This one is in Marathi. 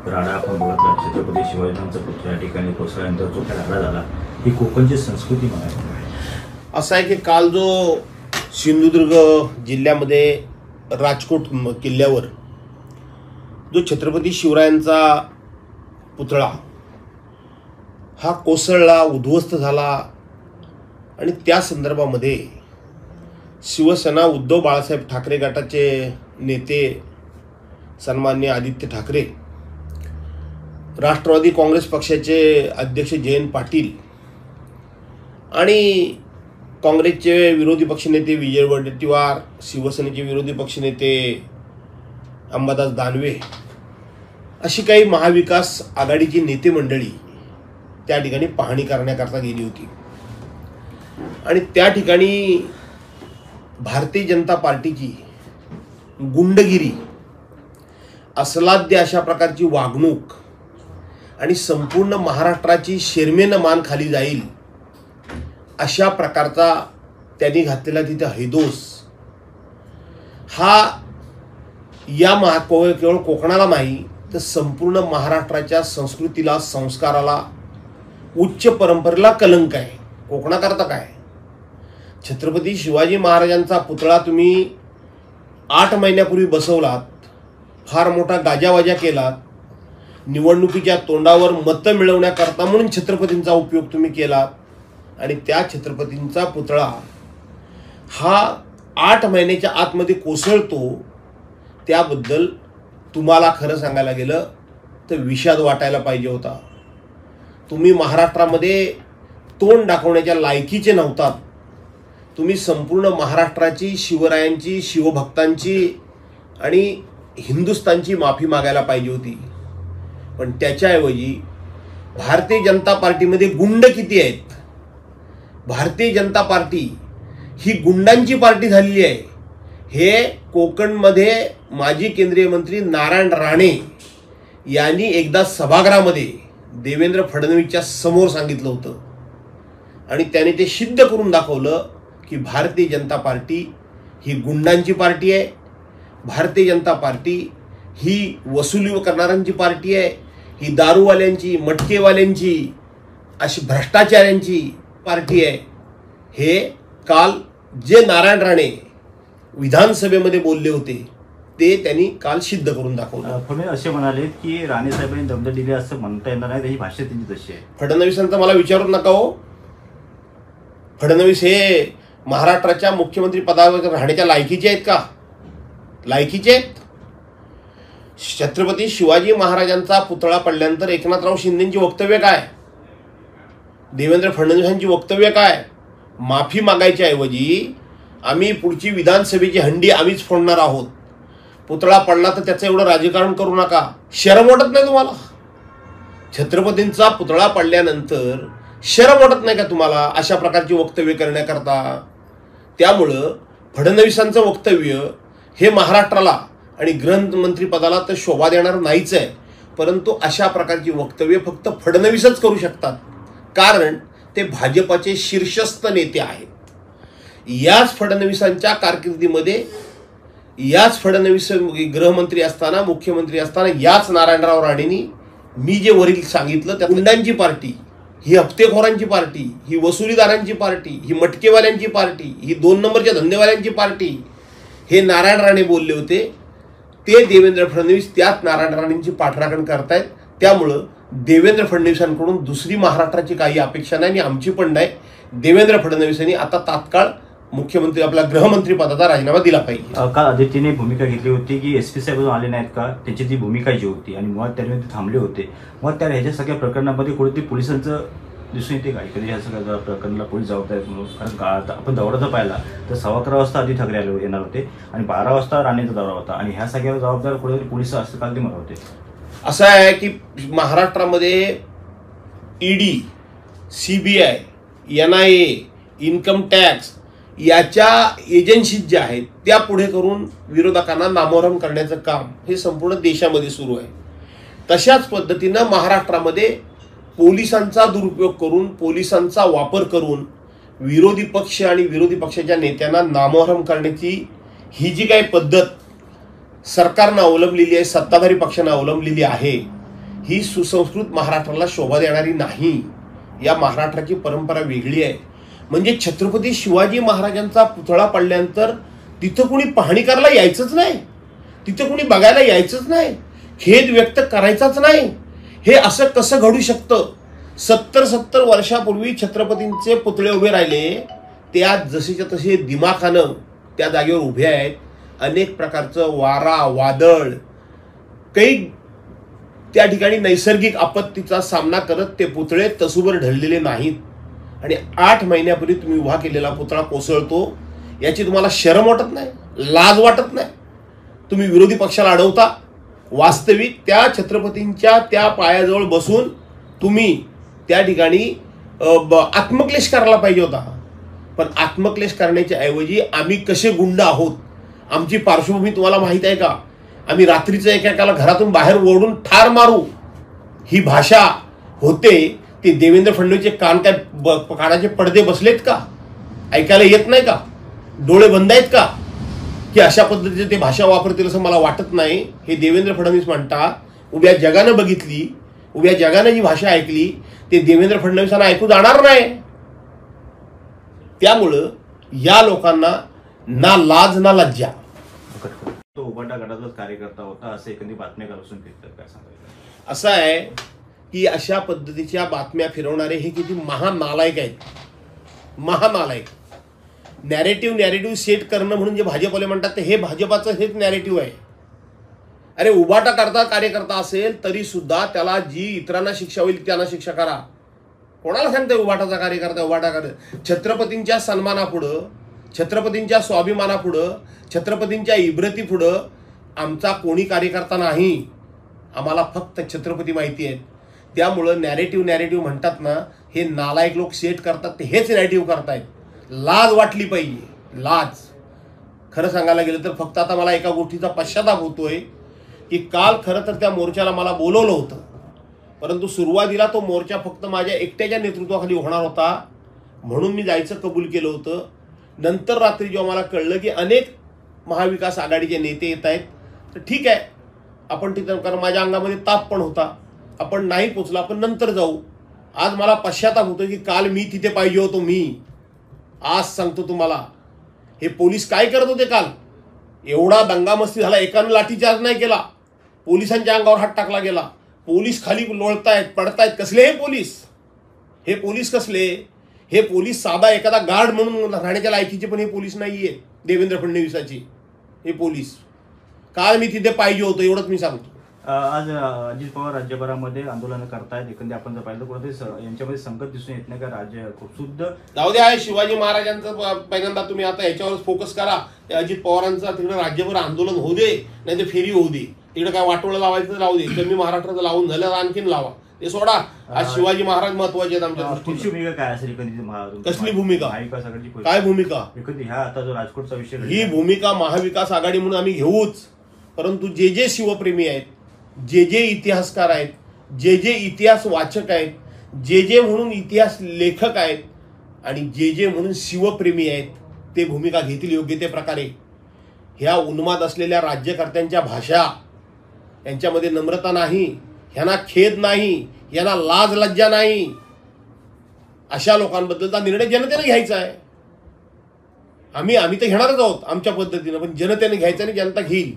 राडा आपण बघितला, छत्रपती शिवाजीराजांचा पुतळा या ठिकाणी कोसळल्यानंतर जो काही राडा झाला, ही कोकणची संस्कृती म्हणायची. असं आहे की काल जो सिंधुदुर्ग जिल्ह्यामध्ये राजकोट किल्ल्यावर जो छत्रपती शिवरायांचा पुतळा हा कोसळला, उद्ध्वस्त झाला आणि त्या संदर्भामध्ये शिवसेना उद्धव बाळासाहेब ठाकरे गटाचे नेते सन्माननीय आदित्य ठाकरे, राष्ट्रवादी काँग्रेस पक्षाचे अध्यक्ष जयंत पाटील आणि काँग्रेसचे विरोधी पक्षनेते विजय वडेट्टीवार, शिवसेनेचे विरोधी पक्षनेते अंबादास दानवे अशी काही महाविकास आघाडीची नेते मंडळी त्या ठिकाणी पाहणी करण्याकरता गेली होती. आणि त्या ठिकाणी भारतीय जनता पार्टीची गुंडगिरी, अस्लाद्य अशा प्रकारची वागणूक आणि संपूर्ण महाराष्ट्राची शिरमेनं मान खाली जाईल अशा प्रकारचा त्यांनी घातलेला तिथे हैदोस हा केवळ कोकणाला नाही तर संपूर्ण महाराष्ट्राच्या संस्कृतीला, संस्काराला, उच्च परंपरेला कलंक आहे. कोकणाकरता काय, छत्रपती शिवाजी महाराजांचा पुतळा तुम्ही 8 महिन्यापूर्वी बसवलात, फार मोठा गाजावाजा केलात, निवडणुकीच्या तोंडावर मतं मिळवण्याकरता म्हणून छत्रपतींचा उपयोग तुम्ही केलात आणि त्या छत्रपतींचा पुतळा हा 8 महिन्याच्या आतमध्ये कोसळतो. त्याबद्दल तुम्हाला खरं सांगायला गेलं तर विषाद वाटायला पाहिजे होता. तुम्ही महाराष्ट्रामध्ये तोंड दाखवण्याच्या लायकीचे नव्हतात. तुम्ही संपूर्ण महाराष्ट्राची, शिवरायांची, शिवभक्तांची आणि हिंदुस्थानची माफी मागायला पाहिजे होती. पण त्याच्याऐवजी भारतीय जनता पार्टीमध्ये गुंड किती आहेत, भारतीय जनता पार्टी ही गुंडांची पार्टी झालेली आहे. हे कोकणमध्ये माजी केंद्रीय मंत्री नारायण राणे यांनी एकदा सभागृहामध्ये देवेंद्र फडणवीसच्या समोर सांगितलं होतं आणि त्याने ते सिद्ध करून दाखवलं की भारतीय जनता पार्टी ही गुंडांची पार्टी आहे. भारतीय जनता पार्टी ही वसुली करणाऱ्यांची पार्टी आहे. ही दारूवाल्यांची, मटकेवाल्यांची, अशी भ्रष्टाचाऱ्यांची पार्टी आहे. हे काल जे नारायण राणे विधानसभेमध्ये बोलले होते ते त्यांनी काल सिद्ध करून दाखवलं. फडणवीस असे म्हणाले की राणे साहेबांनी दमद दिले असं म्हणता येणार नाही, त्याची भाषा त्यांची तशी आहे. फडणवीसांचं मला विचारू नका हो. फडणवीस हे महाराष्ट्राच्या मुख्यमंत्री पदावर राहण्याच्या लायकीचे आहेत का? लायकीचे आहेत? छत्रपती शिवाजी महाराजांचा पुतळा पडल्यानंतर एकनाथराव शिंदेची वक्तव्य काय, देवेंद्र फडणवीसांची वक्तव्य काय? माफी मागायच्या ऐवजी आम्ही पुढची विधानसभेची हंडी आम्हीच फोडणार आहोत, पुतळा पडला तर त्याचं एवढं राजकारण करू नका. शरम वाटत नाही तुम्हाला? छत्रपतींचा पुतळा पडल्यानंतर शरम वाटत नाही का तुम्हाला अशा प्रकारची वक्तव्य करण्याकरता? त्यामुळं फडणवीसांचं वक्तव्य हे महाराष्ट्राला आणि गृहमंत्रीपदाला तर शोभा देणार नाहीच आहे. परंतु अशा प्रकारची वक्तव्य फक्त फडणवीसच करू शकतात, कारण ते भाजपाचे शीर्षस्थ नेते आहेत. याच फडणवीसांच्या कारकिर्दीमध्ये, याच फडणवीस गृहमंत्री असताना, मुख्यमंत्री असताना, याच नारायणराव राणेंनी मी जे वरील सांगितलं त्या गुंडांची पार्टी, ही हप्तेखोरांची पार्टी, ही वसुलीदारांची पार्टी, ही मटकेवाल्यांची पार्टी, ही 2 नंबरच्या धंदेवाल्यांची पार्टी, हे नारायण राणे बोलले होते. ते देवेंद्र फडणवीस त्याच नारायण राणेंची पाठराखण करतायत. त्यामुळं देवेंद्र फडणवीसांकडून दुसरी महाराष्ट्राची काही अपेक्षा नाही आणि आमची पण नाही. देवेंद्र फडणवीसांनी आता तात्काळ मुख्यमंत्री आपला गृहमंत्री पदाचा राजीनामा दिला पाहिजे. काल आदित्यने भूमिका घेतली होती की SP साहेब आले नाहीत का, त्याची ती भूमिका जी होती आणि मुळात त्यांनी ते थांबले होते. मग त्या ह्याच्या सगळ्या प्रकरणामध्ये कुठेतरी पोलिसांचं दिसून येते का, कधी ह्या सगळ्या प्रकरणाला पोलीस जबाबदार आहेत म्हणून? कारण आपण दौरा जर पाहिला तर 11:15 वाजता आदित्य ठाकरे येणार होते आणि 12 वाजता राणेंचा दौरा होता आणि ह्या सगळ्याला जबाबदार कुठेतरी पोलीस असं काल ते म्हणत होते. असं आहे की महाराष्ट्रामध्ये ED, CBI, NIA, income tax याच्या एजन्सीज ज्या आहेत त्या पुढे करून विरोधकांना नामोहरम करण्याचं काम हे संपूर्ण देशामध्ये सुरू आहे. तशाच पद्धतीनं महाराष्ट्रामध्ये पोलिसांचा दुरुपयोग करून, पोलिसांचा वापर करून विरोधी पक्ष आणि विरोधी पक्षाच्या नेत्यांना नामोहरम करण्याची ही जी काही पद्धत सरकारनं अवलंबलेली आहे, सत्ताधारी पक्षानं अवलंबलेली आहे, ही सुसंस्कृत महाराष्ट्राला शोभा देणारी नाही. या महाराष्ट्राची परंपरा वेगळी आहे. म्हणजे छत्रपती शिवाजी महाराजांचा पुतळा पडल्यानंतर तिथं कुणी पाहणी करायला यायचंच नाही, तिथं कुणी बघायला यायचंच नाही, खेद व्यक्त करायचाच नाही. हे असं कसं घडू शकतं? 70 वर्षापूर्वी छत्रपतींचे पुतळे उभे राहिले, ते आज जसेच्या तसे दिमाखानं त्या जागेवर उभे आहेत. अनेक प्रकारचं वारा वादळ, काही त्या ठिकाणी नैसर्गिक आपत्तीचा सामना करत ते पुतळे तसूवर ढळलेले नाहीत. आणि 8 महिन्यापूर्वी तुम्ही उभा केलेला पुतळा कोसळतो, याची तुम्हाला शरम वाटत नाही, लाज वाटत नाही? तुम्ही विरोधी पक्षाला अडवता. वास्तविक त्या छत्रपतींच्या त्या पायाजवळ बसून तुम्ही त्या ठिकाणी आत्मक्लेश करायला पाहिजे होता. पण आत्मक्लेश करण्याच्या ऐवजी आम्ही कसे गुंड आहोत, आमची पार्श्वभूमी तुम्हाला माहीत आहे का? आम्ही रात्रीचं एकेकाला घरातून बाहेर ओढून ठार मारू, ही भाषा होते. ते देवेंद्र फडणवीसचे कान काय कानाचे पडदे बसलेत का? ऐकायला येत नाही का? डोळे बंद आहेत का की अशा पद्धतीचे ते भाषा वापरतील असं मला वाटत नाही. हे देवेंद्र फडणवीस म्हणतात. उभ्या जगानं बघितली, उभ्या जगानं जी भाषा ऐकली ते देवेंद्र फडणवीसांना ऐकू जाणार नाही. त्यामुळं या लोकांना ना लाज ना लज्जा. तो उबाटा गटाचाच कार्यकर्ता होता असे एखादी बातम्या करून फिरतात, काय सांगायचं? असं आहे की अशा पद्धतीच्या बातम्या फिरवणारे हे किती महानालायक आहेत, महानालायक. नॅरेटिव्ह सेट करणं म्हणून जे भाजपवाले म्हणतात ते हे भाजपाचं हेच नॅरेटिव्ह आहे. अरे उबाटा करता कार्यकर्ता असेल तरी सुद्धा त्याला जी इतरांना शिक्षा होईल त्यांना शिक्षा करा. कोणाला सांगते उबाटाचा कार्यकर्ता उबाटा कर? छत्रपतींच्या सन्मानापुढं, छत्रपतींच्या स्वाभिमानापुढं, छत्रपतींच्या इब्रतीपुढं आमचा कोणी कार्यकर्ता नाही. आम्हाला फक्त छत्रपती माहिती आहेत. त्यामुळं नॅरेटिव्ह म्हणतात ना, हे नालायक लोक सेट करतात ते हेच नॅरेटिव्ह करतायत. लाज वाटली पाहिजे, लाज. खरं सांगायला गेलं तर फक्त आता मला एका गोष्टीचा पश्चाताप होतोय की काल खरं तर त्या मोर्चाला मला बोलवलं होतं, परंतु सुरुवातीला तो मोर्चा फक्त माझ्या एकट्याच्या नेतृत्वाखाली होणार होता म्हणून मी जायचं कबूल केलं होतं. नंतर रात्री जेव्हा मला कळलं की अनेक महाविकास आघाडीचे नेते येत आहेत, तर ठीक आहे आपण तिथं, कारण माझ्या अंगामध्ये ताप पण होता, आपण नाही पोचलो, आपण नंतर जाऊ. आज मला पश्चाताप होतो की काल मी तिथे पाहिजे होतो. मी आज सांगतो तुम्हाला, हे पोलीस काय करत होते काल? एवढा दंगामस्ती झाला, एकानं लाठीचार्ज नाही केला, पोलिसांच्या अंगावर हात टाकला गेला, पोलीस खाली लोळतायत पडतायत. कसले हे पोलीस? हे पोलीस कसले? हे पोलीस साधा एखादा गार्ड म्हणून राहण्याच्या लायकीचे पण हे पोलीस नाहीये देवेंद्र फडणवीसाची. हे पोलीस काल मी तिथे पाहिजे होतो, एवढंच मी सांगतो. आज अजित पवार राज्यभरामध्ये आंदोलन करतायत. एकंदर आपण जर पाहिलं कुठे यांच्यामध्ये संकट दिसून येत नाही का? राज्य खूप शुद्ध जाऊ द्या, शिवाजी महाराजांचं पहिल्यांदा तुम्ही आता ह्याच्यावरच फोकस करा. अजित पवारांचं तिकडे राज्यभर आंदोलन होऊ दे, नाही तर फेरी होऊ दे. तिकडे काय वाटोळं लावायचं लावू दे, कमी महाराष्ट्राचं लावून झालं आणखीन लावा, ते सोडा. आज शिवाजी महाराज महत्वाचे आहेत आमच्या दृष्टीने. भूमिका काय असेल कसली भूमिका? महाविकास आघाडी काय भूमिका? ह्या आता जो राजकोटचा विषय, ही भूमिका महाविकास आघाडी म्हणून आम्ही घेऊच. परंतु जे जे शिवप्रेमी आहेत, जे जे इतिहासकार आहेत, जे जे इतिहास वाचक आहेत, जे जे म्हणून इतिहास लेखक आहेत आणि जे जे म्हणून शिवप्रेमी आहेत, ते भूमिका घेतील योग्य ते प्रकारे. ह्या उन्माद असलेल्या राज्यकर्त्यांच्या भाषा, यांच्यामध्ये नम्रता नाही, ह्यांना खेद नाही, यांना लाज लज्जा नाही. अशा लोकांबद्दलचा निर्णय जनतेने घ्यायचा आहे. आम्ही तर घेणारच आहोत आमच्या पद्धतीनं, पण जनतेने घ्यायचं आणि जनता घेईल.